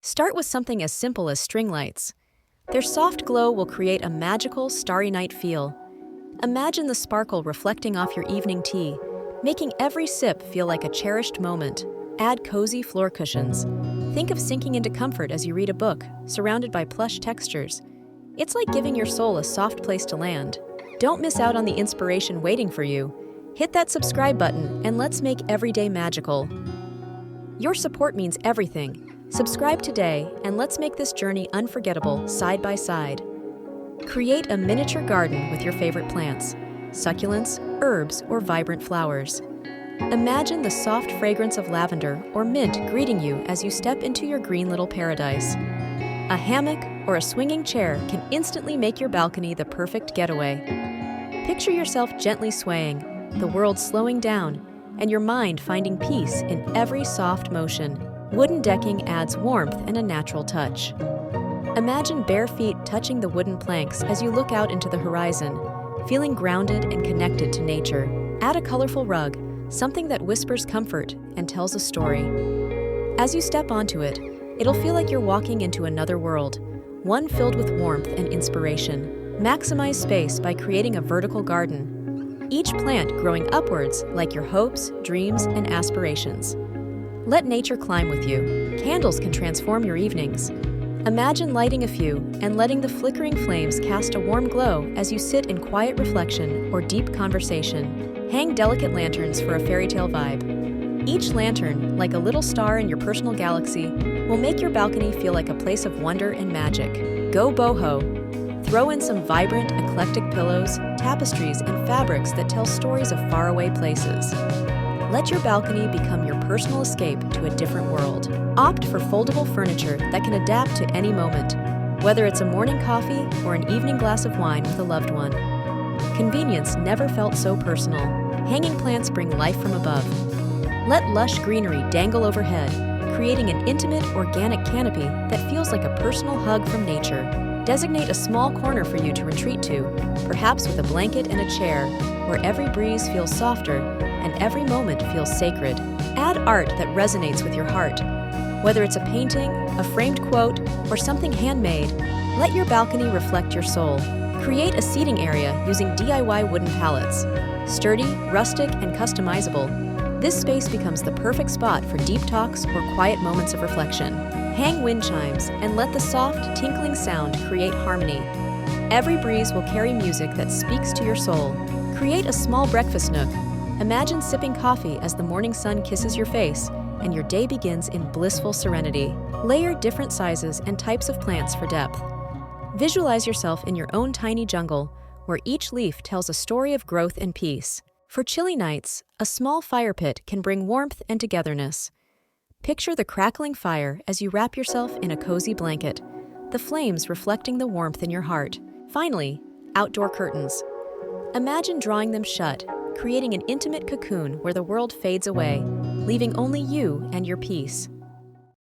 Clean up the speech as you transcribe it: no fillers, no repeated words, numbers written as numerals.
Start with something as simple as string lights. Their soft glow will create a magical, starry night feel. Imagine the sparkle reflecting off your evening tea, making every sip feel like a cherished moment. Add cozy floor cushions. Think of sinking into comfort as you read a book, surrounded by plush textures. It's like giving your soul a soft place to land. Don't miss out on the inspiration waiting for you. Hit that subscribe button and let's make every day magical. Your support means everything. Subscribe today and let's make this journey unforgettable side by side. Create a miniature garden with your favorite plants, succulents, herbs, or vibrant flowers. Imagine the soft fragrance of lavender or mint greeting you as you step into your green little paradise. A hammock or a swinging chair can instantly make your balcony the perfect getaway. Picture yourself gently swaying, the world slowing down, and your mind finding peace in every soft motion. Wooden decking adds warmth and a natural touch. Imagine bare feet touching the wooden planks as you look out into the horizon, feeling grounded and connected to nature. Add a colorful rug, something that whispers comfort and tells a story. As you step onto it, it'll feel like you're walking into another world, one filled with warmth and inspiration. Maximize space by creating a vertical garden, each plant growing upwards like your hopes, dreams, and aspirations. Let nature climb with you. Candles can transform your evenings. Imagine lighting a few and letting the flickering flames cast a warm glow as you sit in quiet reflection or deep conversation. Hang delicate lanterns for a fairy tale vibe. Each lantern, like a little star in your personal galaxy, will make your balcony feel like a place of wonder and magic. Go boho. Throw in some vibrant, eclectic pillows, tapestries, and fabrics that tell stories of faraway places. Let your balcony become your personal escape to a different world. Opt for foldable furniture that can adapt to any moment, whether it's a morning coffee or an evening glass of wine with a loved one. Convenience never felt so personal. Hanging plants bring life from above. Let lush greenery dangle overhead, creating an intimate, organic canopy that feels like a personal hug from nature. Designate a small corner for you to retreat to, perhaps with a blanket and a chair, where every breeze feels softer and every moment feels sacred. Add art that resonates with your heart. Whether it's a painting, a framed quote, or something handmade, let your balcony reflect your soul. Create a seating area using DIY wooden pallets. Sturdy, rustic, and customizable, this space becomes the perfect spot for deep talks or quiet moments of reflection. Hang wind chimes and let the soft, tinkling sound create harmony. Every breeze will carry music that speaks to your soul. Create a small breakfast nook. Imagine sipping coffee as the morning sun kisses your face and your day begins in blissful serenity. Layer different sizes and types of plants for depth. Visualize yourself in your own tiny jungle, where each leaf tells a story of growth and peace. For chilly nights, a small fire pit can bring warmth and togetherness. Picture the crackling fire as you wrap yourself in a cozy blanket, the flames reflecting the warmth in your heart. Finally, outdoor curtains. Imagine drawing them shut, creating an intimate cocoon where the world fades away, leaving only you and your peace.